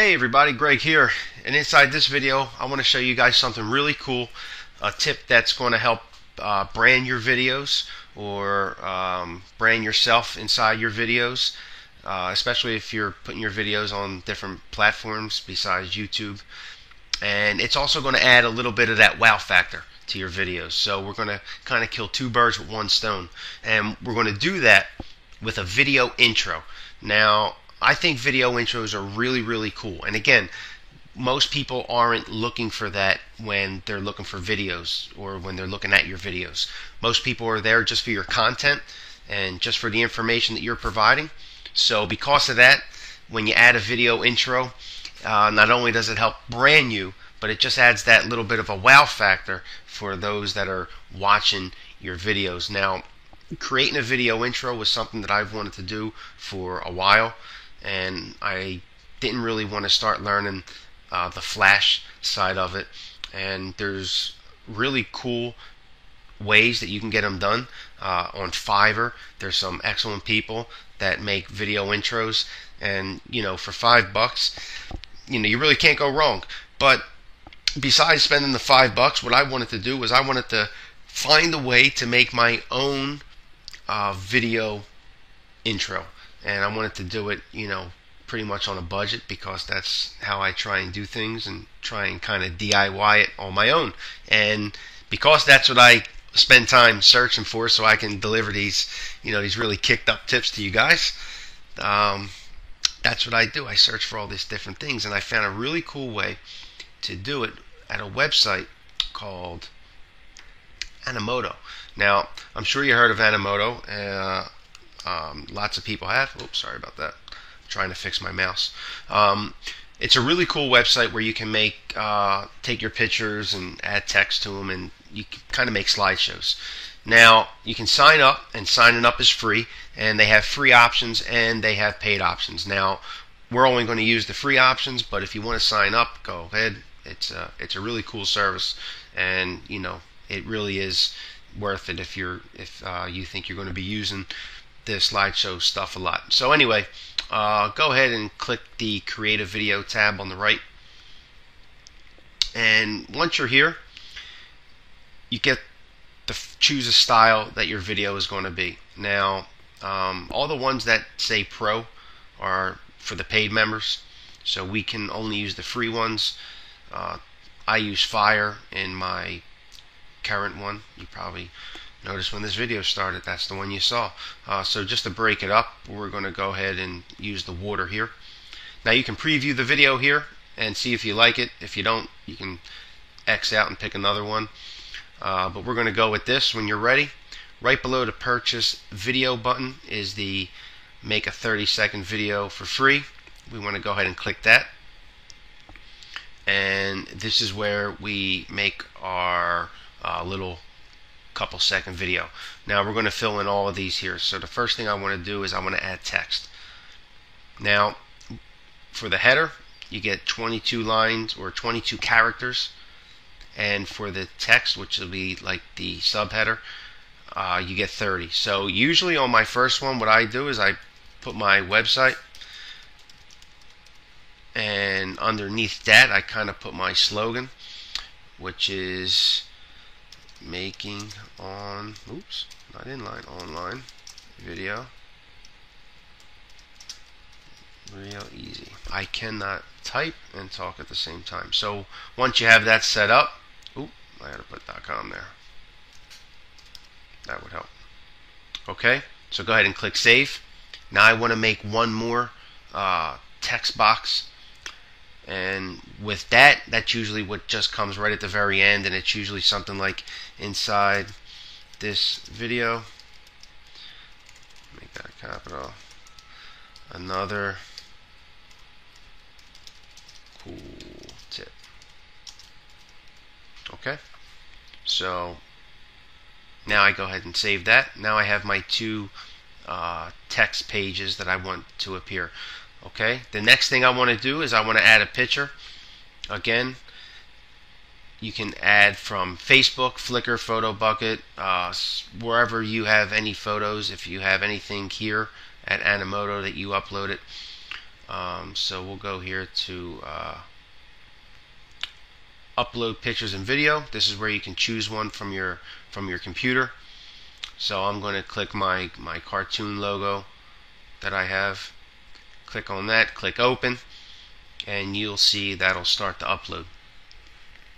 Hey everybody, Greg here, and inside this video I want to show you guys something really cool, a tip that's going to help brand your videos or brand yourself inside your videos, especially if you're putting your videos on different platforms besides YouTube. And it's also going to add a little bit of that wow factor to your videos. So we're going to kind of kill two birds with one stone, and we're going to do that with a video intro. Now, I think video intros are really cool, and again, most people aren't looking for that when they're looking for videos or when they're looking at your videos. Most people are there just for your content and just for the information that you're providing. So because of that, when you add a video intro, not only does it help brand you, but it just adds that little bit of a wow factor for those that are watching your videos. Now, creating a video intro was something that I've wanted to do for a while, and I didn't really want to start learning the Flash side of it. And there's really cool ways that you can get them done on Fiverr. There's some excellent people that make video intros, and for $5, you really can't go wrong. But besides spending the $5, what I wanted to do was I wanted to find a way to make my own video intro, and I wanted to do it pretty much on a budget, because that's how I try and do things and try and kind of DIY it on my own. And because that's what I spend time searching for, so I can deliver these these really kicked up tips to you guys, that's what I do. I search for all these different things, and I found a really cool way to do it at a website called Animoto. Now, I'm sure you heard of Animoto. Lots of people have. Oops, sorry about that. I'm trying to fix my mouse. It's a really cool website where you can take your pictures and add text to them, and you can kind of make slideshows. Now, you can sign up, and signing up is free, and they have free options and they have paid options. Now, we're only going to use the free options, but if you want to sign up, go ahead. It's a really cool service, and it really is worth it if you think you're going to be using the slideshow stuff a lot. So anyway, go ahead and click the Create a Video tab on the right, and once you're here, you get to choose a style that your video is going to be. Now, all the ones that say Pro are for the paid members, so we can only use the free ones. I use Fire in my current one. You probably noticed when this video started, that's the one you saw. So just to break it up, we're going to go ahead and use the water here. Now, you can preview the video here and see if you like it. If you don't, you can X out and pick another one. But we're going to go with this. When you're ready, right below the purchase video button is the make a 30-second video for free. We want to go ahead and click that. And this is where we make our little couple second video. Now, we're going to fill in all of these here. So the first thing I want to do is I want to add text. Now, for the header, you get 22 lines or 22 characters. And for the text, which will be like the subheader, you get 30. So usually on my first one, what I do is I put my website, and underneath that I kind of put my slogan, which is making online video real easy. I cannot type and talk at the same time. So once you have that set up, I gotta put .com there. That would help. Okay, so go ahead and click save. Now I want to make one more text box, and with that's usually what just comes right at the very end, and it's usually something like inside this video. Make that capital. Another cool tip. Okay, so now I go ahead and save that. Now I have my two text pages that I want to appear. Okay, the next thing I want to do is I want to add a picture. Again, you can add from Facebook, Flickr, PhotoBucket, wherever you have any photos. If you have anything here at Animoto that you upload it, So we'll go here to upload pictures and video. This is where you can choose one from your computer. So I'm going to click my cartoon logo that I have. Click on that, click open, and you'll see that'll start to upload.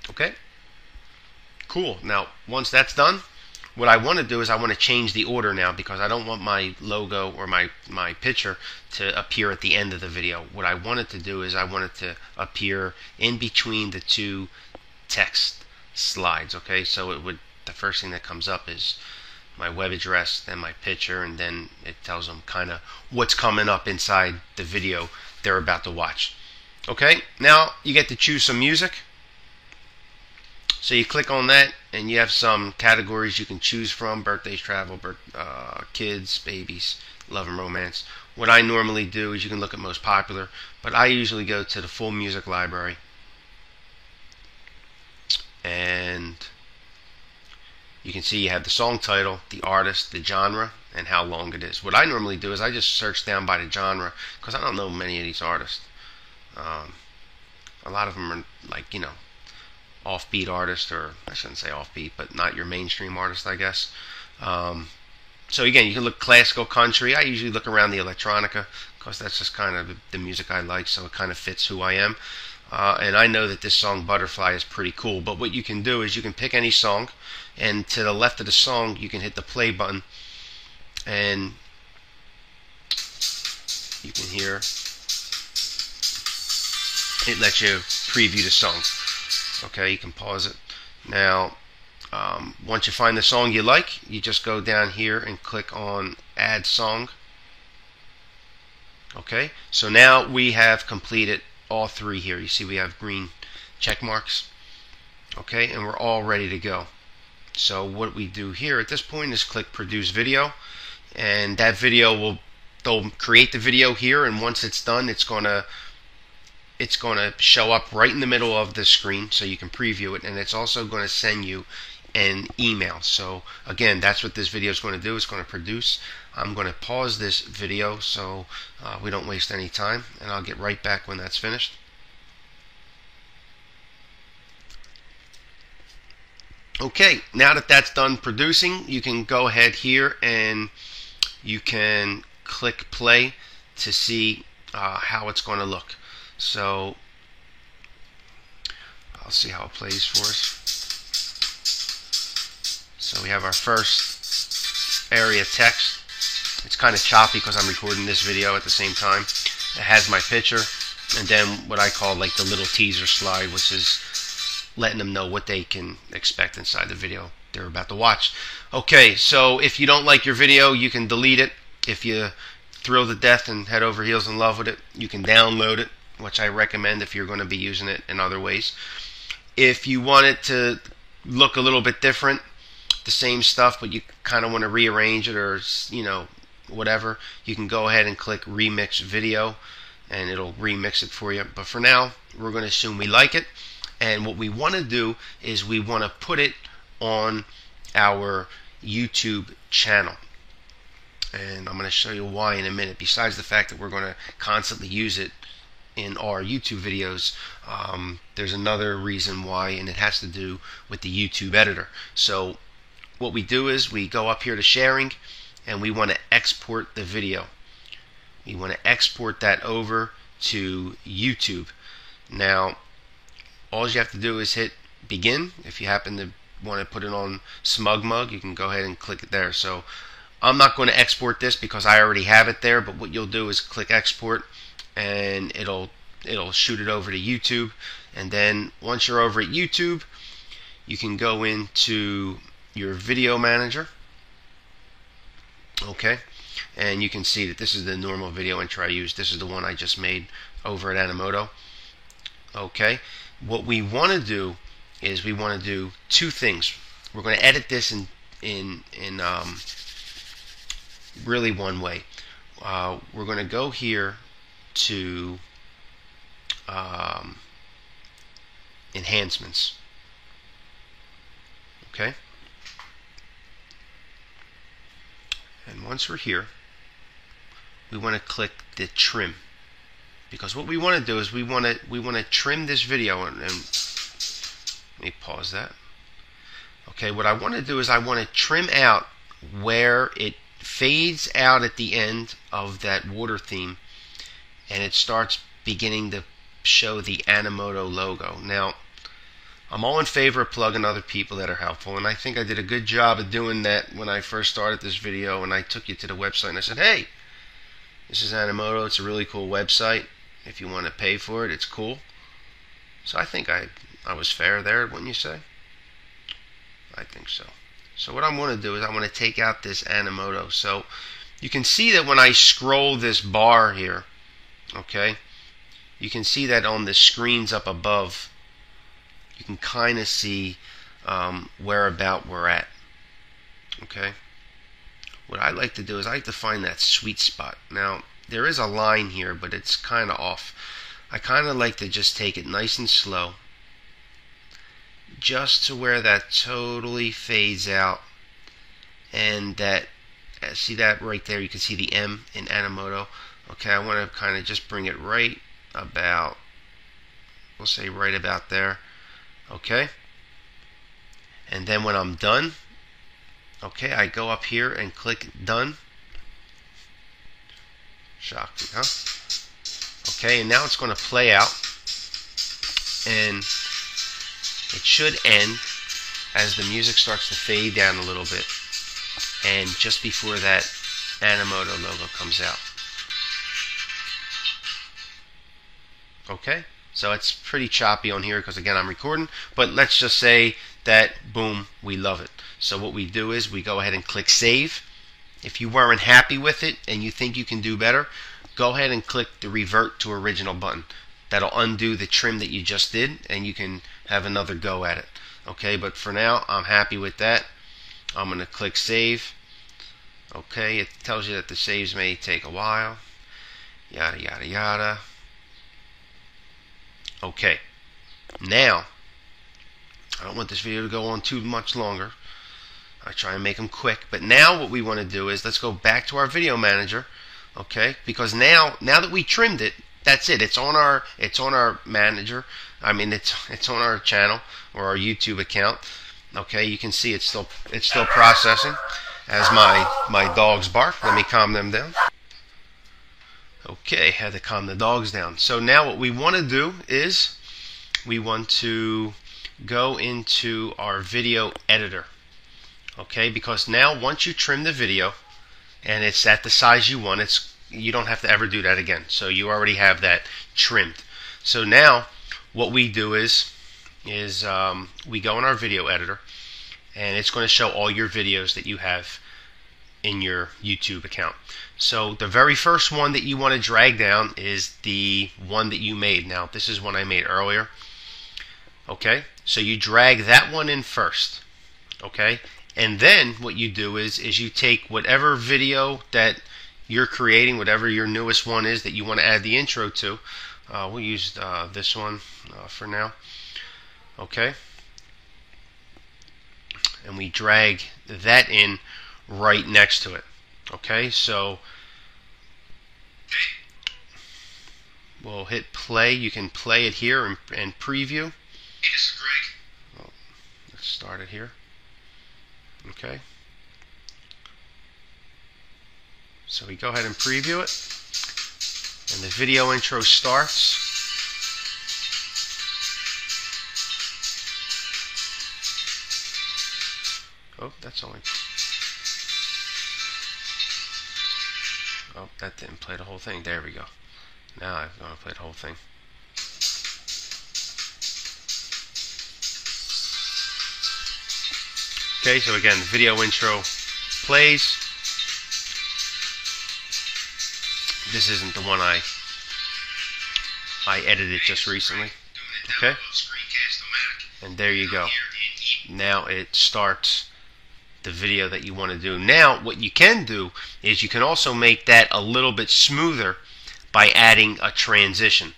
Okay? Cool. Now, once that's done, what I want to do is I want to change the order now, because I don't want my logo or my picture to appear at the end of the video. What I wanted to do is I wanted to appear in between the two text slides. Okay, so the first thing that comes up is my web address, then my picture, and then it tells them kind of what's coming up inside the video they're about to watch. Okay, now you get to choose some music. So you click on that, and you have some categories you can choose from: birthdays, travel, kids, babies, love and romance. What I normally do is you can look at most popular, but I usually go to the full music library, and you can see you have the song title, the artist, the genre, and how long it is. What I normally do is I just search down by the genre, because I don't know many of these artists. A lot of them are like, offbeat artists, or I shouldn't say offbeat, but not your mainstream artist, I guess. So again, you can look classical, country. I usually look around the electronica, because that's just kind of the music I like, so it kind of fits who I am. And I know that this song, Butterfly, is pretty cool. But what you can do is you can pick any song, and to the left of the song, you can hit the play button, and you can hear it lets you preview the song. Okay, you can pause it. Now, once you find the song you like, you just go down here and click on Add Song. Okay, so now we have completed all three here. You see we have green check marks. Okay, and we're all ready to go. So what we do here at this point is click Produce Video, and that video they'll create the video here, and once it's done, it's gonna show up right in the middle of the screen, so you can preview it, and it's also going to send you an email. So again, that's what this video is going to do. It's going to produce. I'm going to pause this video so we don't waste any time, and I'll get right back when that's finished. Okay, now that that's done producing, you can go ahead here and you can click play to see how it's going to look. So I'll see how it plays for us. So we have our first area text. It's kind of choppy because I'm recording this video at the same time. It has my picture, and then what I call like the little teaser slide, which is letting them know what they can expect inside the video they're about to watch. Okay, so if you don't like your video, you can delete it. If you thrill to death and head over heels in love with it, you can download it, which I recommend if you're going to be using it in other ways. If you want it to look a little bit different, the same stuff, but you kind of want to rearrange it, or whatever, you can go ahead and click Remix Video, and it'll remix it for you. But for now, we're going to assume we like it, and what we want to do is we want to put it on our YouTube channel. And I'm going to show you why in a minute. Besides the fact that we're going to constantly use it in our YouTube videos, there's another reason why, and it has to do with the YouTube editor. So what we do is we go up here to sharing, and we want to export the video. We want to export that over to YouTube. Now, all you have to do is hit begin. If you happen to want to put it on SmugMug, you can go ahead and click it there. So I'm not going to export this because I already have it there, but what you'll do is click export, and it'll shoot it over to YouTube. And then once you're over at YouTube, you can go into your video manager. Okay, and you can see that this is the normal video intro I use. This is the one I just made over at Animoto. Okay, what we want to do is we want to do two things. We're going to edit this in really one way. We're going to go here to enhancements. Okay, and once we're here, we want to click the trim. because what we want to do is we want to trim this video, and let me pause that. Okay, what I want to do is I want to trim out where it fades out at the end of that water theme, and it starts beginning to show the Animoto logo. Now, I'm all in favor of plugging other people that are helpful, and I think I did a good job of doing that when I first started this video, and I took you to the website and I said, hey, this is Animoto, it's a really cool website. If you want to pay for it, it's cool. So I think I was fair there, wouldn't you say? I think so. So what I'm going to do is I want to take out this Animoto. So you can see that when I scroll this bar here, okay, you can see that on the screens up above, you can kind of see whereabout we're at. Okay. What I like to do is I like to find that sweet spot. Now, there is a line here, but it's kind of off. I kind of like to just take it nice and slow, just to where that totally fades out, and that, see that right there, you can see the M in Animoto. Okay, I want to kind of just bring it right about, we'll say right about there. Okay, and then when I'm done, okay, I go up here and click done. Shocking, huh? Okay, and now it's going to play out, and it should end as the music starts to fade down a little bit, and just before that Animoto logo comes out. Okay, so it's pretty choppy on here because again I'm recording, but let's just say that boom, we love it. So what we do is we go ahead and click save. If you weren't happy with it and you think you can do better, go ahead and click the revert to original button. That'll undo the trim that you just did, and you can have another go at it. Okay, but for now I'm happy with that. I'm going to click save. Okay, it tells you that the saves may take a while, yada yada yada. Okay, now I don't want this video to go on too much longer. I try and make them quick, but now what we want to do is let's go back to our video manager. Okay, because now that we trimmed it, that's it. It's on our manager. I mean, it's on our channel or our YouTube account. Okay, you can see it's still processing as my dogs bark. Let me calm them down. Okay, had to calm the dogs down. So now what we want to do is we want to go into our video editor. Okay, because now once you trim the video and it's at the size you want, you don't have to ever do that again. So you already have that trimmed. So now what we do is we go in our video editor, and it's going to show all your videos that you have in your YouTube account. So the very first one that you want to drag down is the one that you made. Now this is one I made earlier. Okay, so you drag that one in first. Okay, and then what you do is you take whatever video that you're creating, whatever your newest one is that you want to add the intro to. We'll use this one for now. Okay, and we drag that in right next to it. Okay, so we'll hit play. You can play it here and preview. Hey, this is Greg. Well, let's start it here. Okay, so we go ahead and preview it, and the video intro starts. Oh, that's only... Oh, that didn't play the whole thing. There we go. Now I'm going to play the whole thing. Okay, so again, the video intro plays. This isn't the one I edited just recently. Okay, and there you go. Now it starts the video that you want to do. Now what you can do is you can also make that a little bit smoother by adding a transition.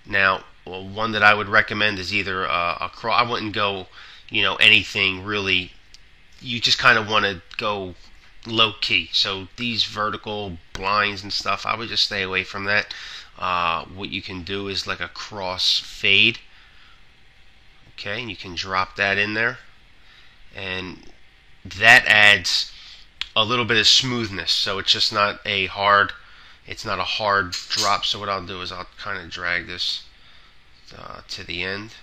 Now, well, one that I would recommend is either I wouldn't go, anything really. You just kind of want to go low key. So these vertical blinds and stuff, I would just stay away from that. What you can do is like a cross fade. Okay, and you can drop that in there, and that adds a little bit of smoothness. So it's just not a hard, it's not a hard drop. So what I'll do is I'll kind of drag this to the end,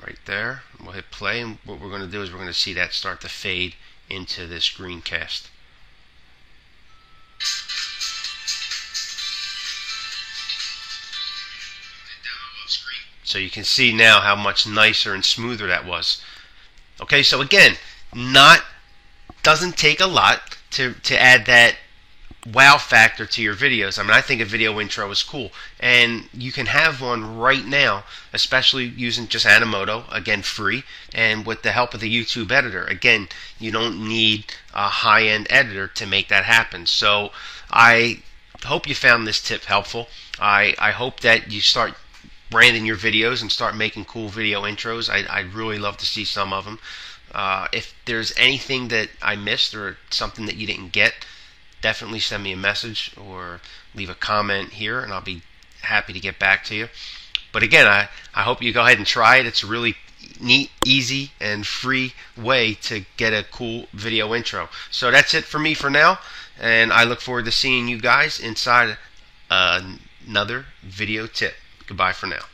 right there. We'll hit play, and what we're going to do is we're going to see that start to fade into this green cast. So you can see now how much nicer and smoother that was. Okay, so again, doesn't take a lot to add that wow factor to your videos. I mean, I think a video intro is cool, and you can have one right now, especially using just Animoto, again free, and with the help of the YouTube editor. Again, you don't need a high-end editor to make that happen. So I hope you found this tip helpful. I hope that you start branding your videos and start making cool video intros. I'd really love to see some of them. If there's anything that I missed or something that you didn't get, definitely send me a message or leave a comment here, and I'll be happy to get back to you. But again, I hope you go ahead and try it. It's a really neat, easy, and free way to get a cool video intro. So that's it for me for now, and I look forward to seeing you guys inside another video tip. Goodbye for now.